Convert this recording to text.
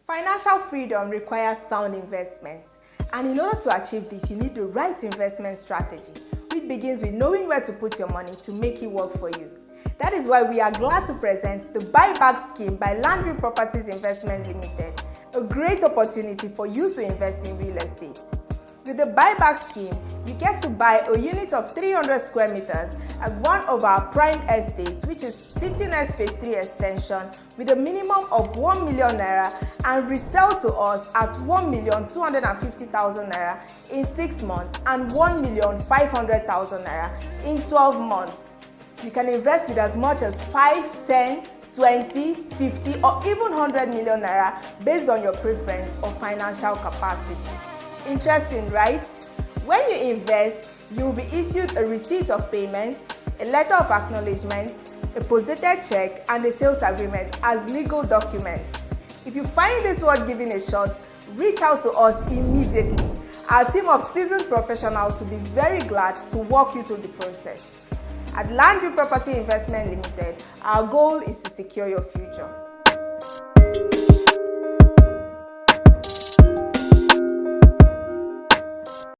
Financial freedom requires sound investments, and in order to achieve this, you need the right investment strategy, which begins with knowing where to put your money to make it work for you. That is why we are glad to present the BUYBACK scheme by Landview Property Investments Limited, a great opportunity for you to invest in real estate. With the BUYBACK scheme, you get to buy a unit of 300 square meters at one of our prime estates, which is CITYNEST Phase 3 Extension, with a minimum of 1 million naira and resell to us at 1,250,000 naira in 6 months and 1,500,000 naira in 12 months. You can invest with as much as 5, 10, 20, 50 or even 100 million naira based on your preference or financial capacity. Interesting, right? When you invest, you will be issued a receipt of payment, a letter of acknowledgement, a posited check, and a sales agreement as legal documents. If you find this worth giving a shot, reach out to us immediately. Our team of seasoned professionals will be very glad to walk you through the process. At Landview Property Investments Limited, our goal is to secure your future.